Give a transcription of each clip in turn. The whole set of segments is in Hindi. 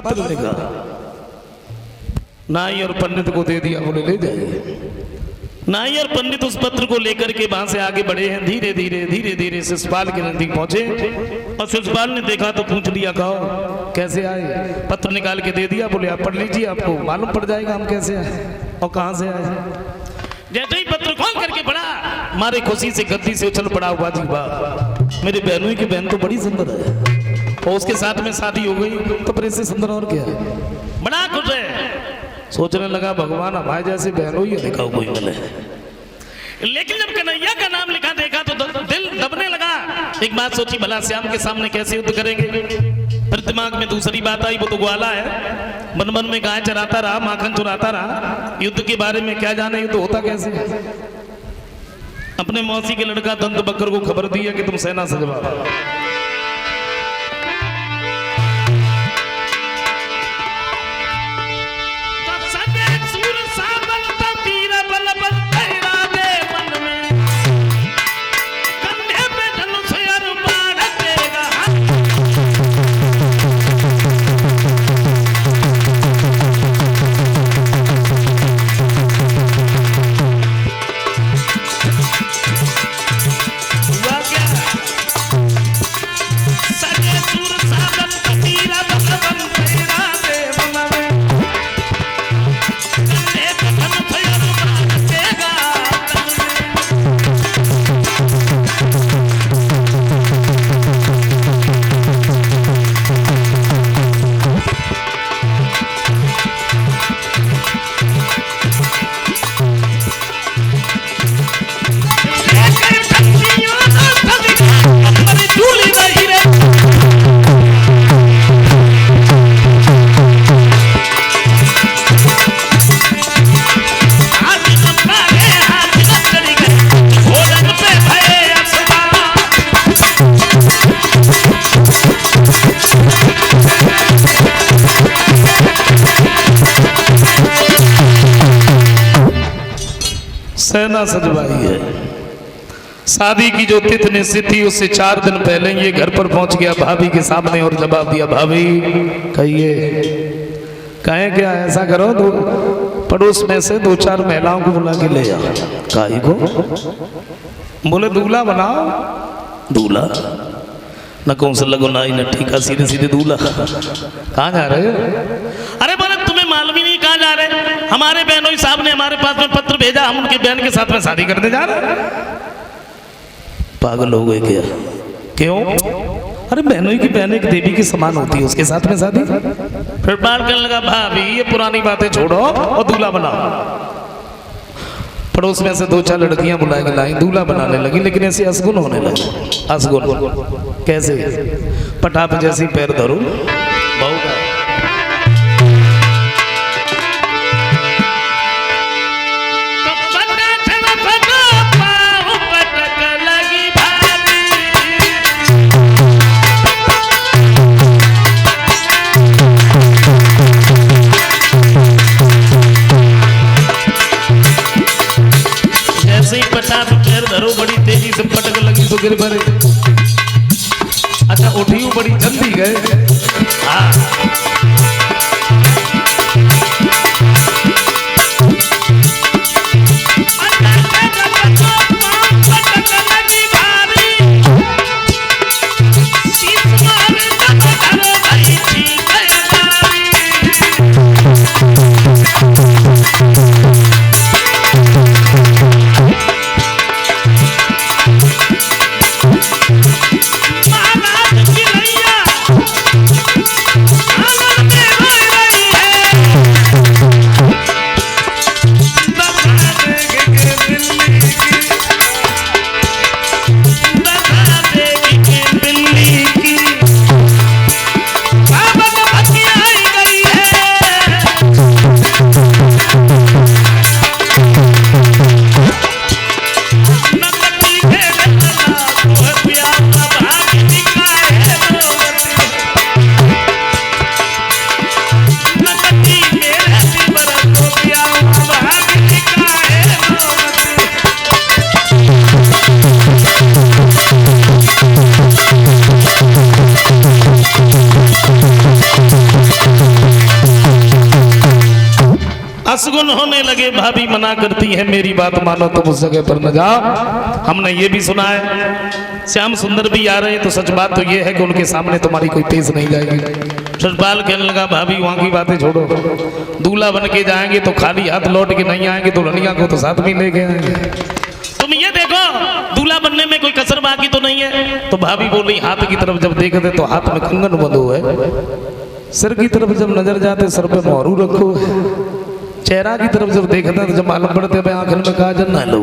पत्र लिखा, नाई और पंडित को दे दिया, बोले ले जाइए। नाई और पंडित उस पत्र को लेकर के वहां से आगे बढ़े हैं। धीरे धीरे धीरे धीरे शिशुपाल के नजदीक पहुंचे और शिशुपाल ने देखा तो पूछ लिया, कहो कैसे आए? पत्र निकाल के दे दिया, बोले आप पढ़ लीजिए, आपको मालूम पड़ जाएगा हम कैसे आए और कहां से आए। जैसे ही पत्र खोल करके पढ़ा, मारे खुशी से गद्दी से उछल पड़ा, हुआ जी वाह, मेरी बहनों की बहन तो बड़ी सुंदर है और उसके साथ में शादी हो गई तो फिर इससे सुंदर और क्या है, बड़ा खुश है। सोचने लगा भगवान हमारे जैसे बहनों ही देखा कोई मिले। लेकिन जब कन्हैया का नाम लिखा देखा तो दिल दबने लगा। एक बात सोची, भला श्याम के सामने कैसे युद्ध करेंगे। फिर दिमाग में दूसरी बात आई, वो तो ग्वाला है, मन मन में गाय चराता रहा, माखन चुराता रहा, युद्ध के बारे में क्या जाने, युद्ध होता कैसे। अपने मौसी के लड़का दंत बकर को खबर दी है कि तुम सेना सजवा। सेना सजवाई है। शादी की जो तिथि निश्चित थी उससे 4 दिन पहले ये घर पर पहुंच गया भाभी के सामने और जवाब दिया, भाभी कहिए, कहे क्या ऐसा करो तो पड़ोस में से 2-4 महिलाओं को बुला के ले आओ। काहे को? बोले दूल्हा बनाओ। दूल्हा न कौन सा लगो नाई न ठीका, सीधे सीधे दूल्हा। कहाँ जा रहे हो? अरे बोले तुम्हें मालूम ही नहीं कहाँ जा रहे, हमारे बहनों साहब ने हमारे पास में पत्र भेजा, हम उनकी बहन के साथ में शादी करने जा रहे। पागल हो गए क्या? क्यों? अरे बहनों की बहन एक देवी की समान होती है, उसके साथ में शादी। फिर बात करने लगा, भाभी ये पुरानी बातें छोड़ो और दूल्हा बनाओ। पड़ोस में से 2-4 लड़कियां बुला के लाई, दूल्हा बनाने लगी, लेकिन ऐसे असगुन होने लगे। असगुन कैसे? पटाप जैसी पैर धरो बहू का। बड़ी तेजी से पटक लगी तो गिर पड़े। अच्छा उठी बड़ी जल्दी गए। असगुन होने लगे। भाभी मना करती है मेरी बात मानो तुम उस जगह पर न जाओ। हमने ये भी सुना है श्याम सुंदर भी आ रहे हैं, तो सच बात तो ये है कि उनके सामने तुम्हारी कोई तेज नहीं जाएगी। सचपाल कहने लगा भाभी वहां की बातें छोड़ो, दूल्हा बन के जाएंगे तो खाली हाथ लौट के नहीं आएंगे, दुल्हनिया को तो साथ में लेके आएंगे। तुम ये देखो दूल्हा बनने में कोई कसर बाकी तो नहीं है। तो भाभी बोली हाथ की तरफ जब देखते तो हाथ में कंगन बंधो है, सिर की तरफ जब नजर जाते सर पे मोहरू रखो है, चेहरा की तरफ जब देखते तो जब मालूम पड़ते भाई आंखन में काजल ना लो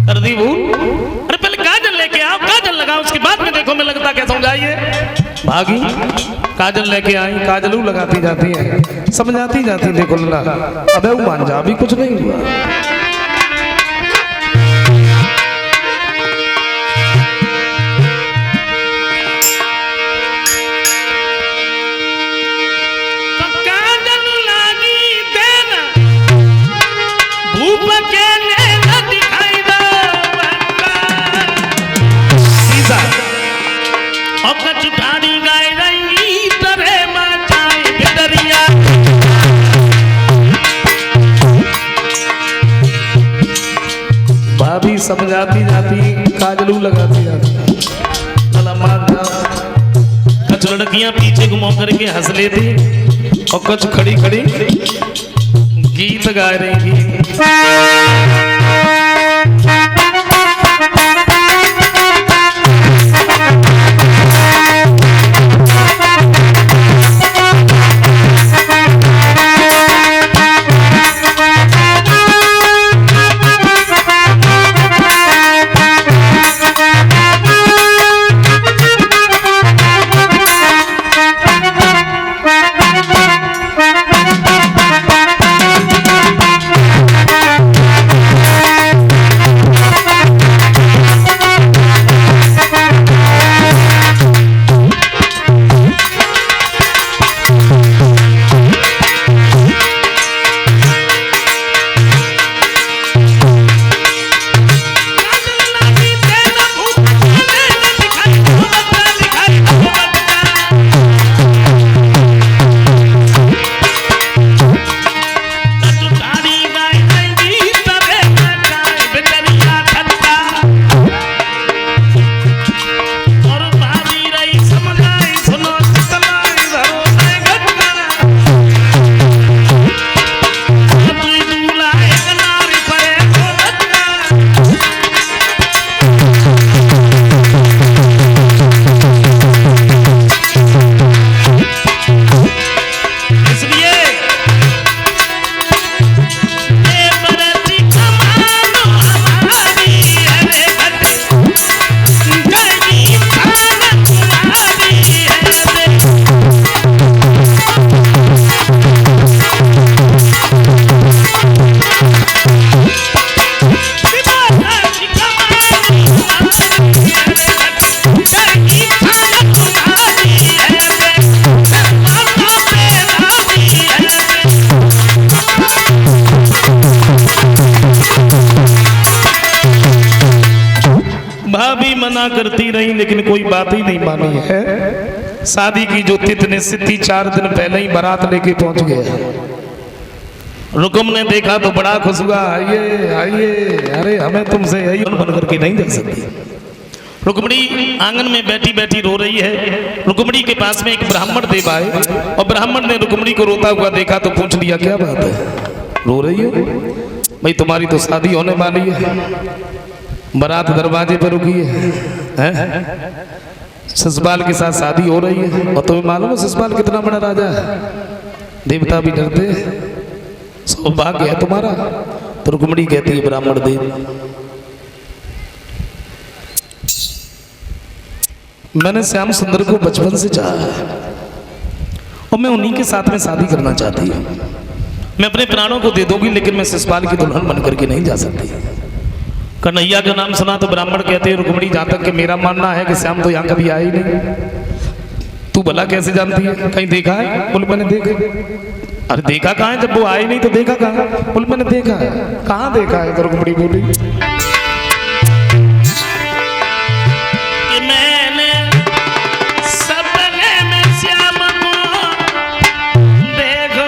कर दी भूल। अरे पहले काजल लेके आओ, काजल लगाओ, उसके बाद में देखो मैं लगता क्या समझाइए। भागी काजल लेके आई, काजलू लगाती जाती है, समझाती जाती, देखो लल्ला अबे वो मान जा, अभी कुछ नहीं हुआ। भाभी समझाती जाती, काजलू लगाती जाती, कुछ लड़कियां पीछे घुमा करके हंस लेती और कुछ खड़ी खड़ी गीत गा रही थी। भाभी मना करती रही लेकिन कोई बात ही नहीं मानी है। शादी की जो तिथि निश्चित 4 दिन पहले ही बारात लेके पहुंच गया। रुकुम ने देखा तो बड़ा खुश हुआ, आइए आइए, अरे हमें तुमसे यही बन करके नहीं जा सकती। रुक्मणी आंगन में बैठी बैठी रो रही है। रुक्मणी के पास में एक ब्राह्मण देव आए और ब्राह्मण ने रुक्मणी को रोता हुआ देखा तो पूछ लिया क्या बात है, रो रही है? भाई तुम्हारी तो शादी होने वाली है, बारात दरवाजे पर रुकी है, ससुराल के साथ शादी हो रही है और तुम्हें मालूम है ससुराल कितना बड़ा राजा है, देवता भी डरते, सौभाग्य है तुम्हारा। तो रुक्मणी कहती है ब्राह्मण देव मैंने श्याम सुंदर को बचपन से चाहा है और मैं उन्हीं के साथ में शादी करना चाहती हूँ। मैं अपने प्राणों को दे दूंगी लेकिन मैं ससुराल की दुल्हन बन करके नहीं जा सकती। कन्हैया का नाम सुना तो ब्राह्मण कहते हैं रुक्मणी जहाँ तक कि मेरा मानना है कि श्याम तो यहाँ कभी आया ही नहीं। तू भला कैसे जानती है, कहीं देखा है? बोले मैंने देखा। अरे देखा कहाँ है, जब वो आए नहीं तो देखा कहाँ? बोले मैंने देखा है। कहाँ देखा है? तो रुक्मणी बोली कि मैंने सपने में श्याम को देखो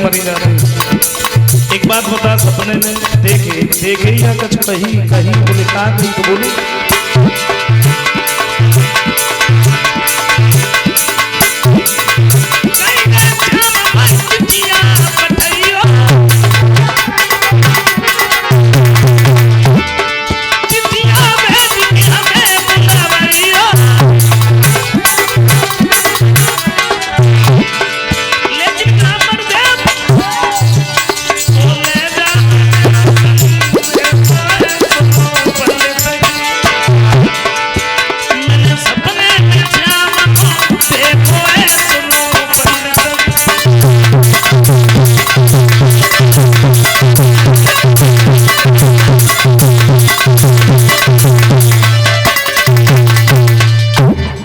मरी जाते। एक बात बता, सपने में देखे या कुछ कहीं बोले कहा नहीं तो बोले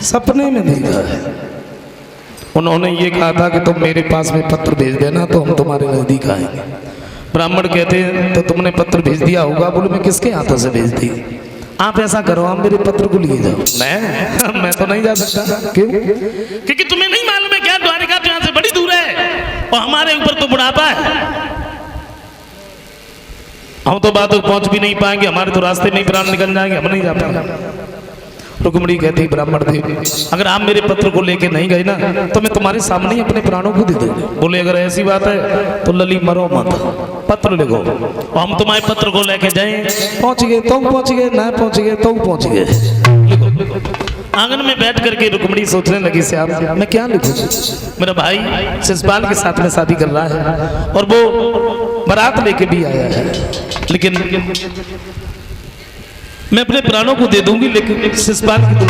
सपने में देखा है। उन्होंने ये कहा था कि तुम मेरे पास में पत्र भेज देना तो हम तुम्हारे नजदीक आएंगे। ब्राह्मण कहते हैं तो तुमने पत्र भेज दिया होगा। बोले मैं किसके हाथों से भेज दी? आप ऐसा करो, आप मेरे पत्र को लिए जाओ। मैं तो नहीं जा सकता। क्यों? क्योंकि तुम्हें नहीं मालूम है क्या द्वारिका तो यहाँ से बड़ी दूर है और हमारे ऊपर तो बुढ़ापा है। हम तो बात पहुंच भी नहीं पाएंगे, हमारे तो रास्ते में ही प्राण निकल जाएंगे, हम नहीं जा पाएंगे। रुक्मिणी कहती ब्राह्मण देव, अगर आप मेरे पत्र को लेके नहीं गए ना तो मैं तुम्हारे सामने ही अपने प्राणों को दे दूंगा। बोले अगर ऐसी बात है तो लली मरो मत, पत्र लिखो। और हम तुम्हारे पत्र को लेके जाए, पहुंच गए तो पहुंच गए, ना पहुंच गए तो पहुंच गए। आंगन में बैठ करके रुक्मिणी सोचने लगी से आप मैं क्या लिखूं? मेरा भाई शिशुपाल के साथ में शादी कर रहा है और वो बारात लेके भी आया है, लेकिन मैं अपने प्राणों को दे दूंगी लेकिन शिशुपाल की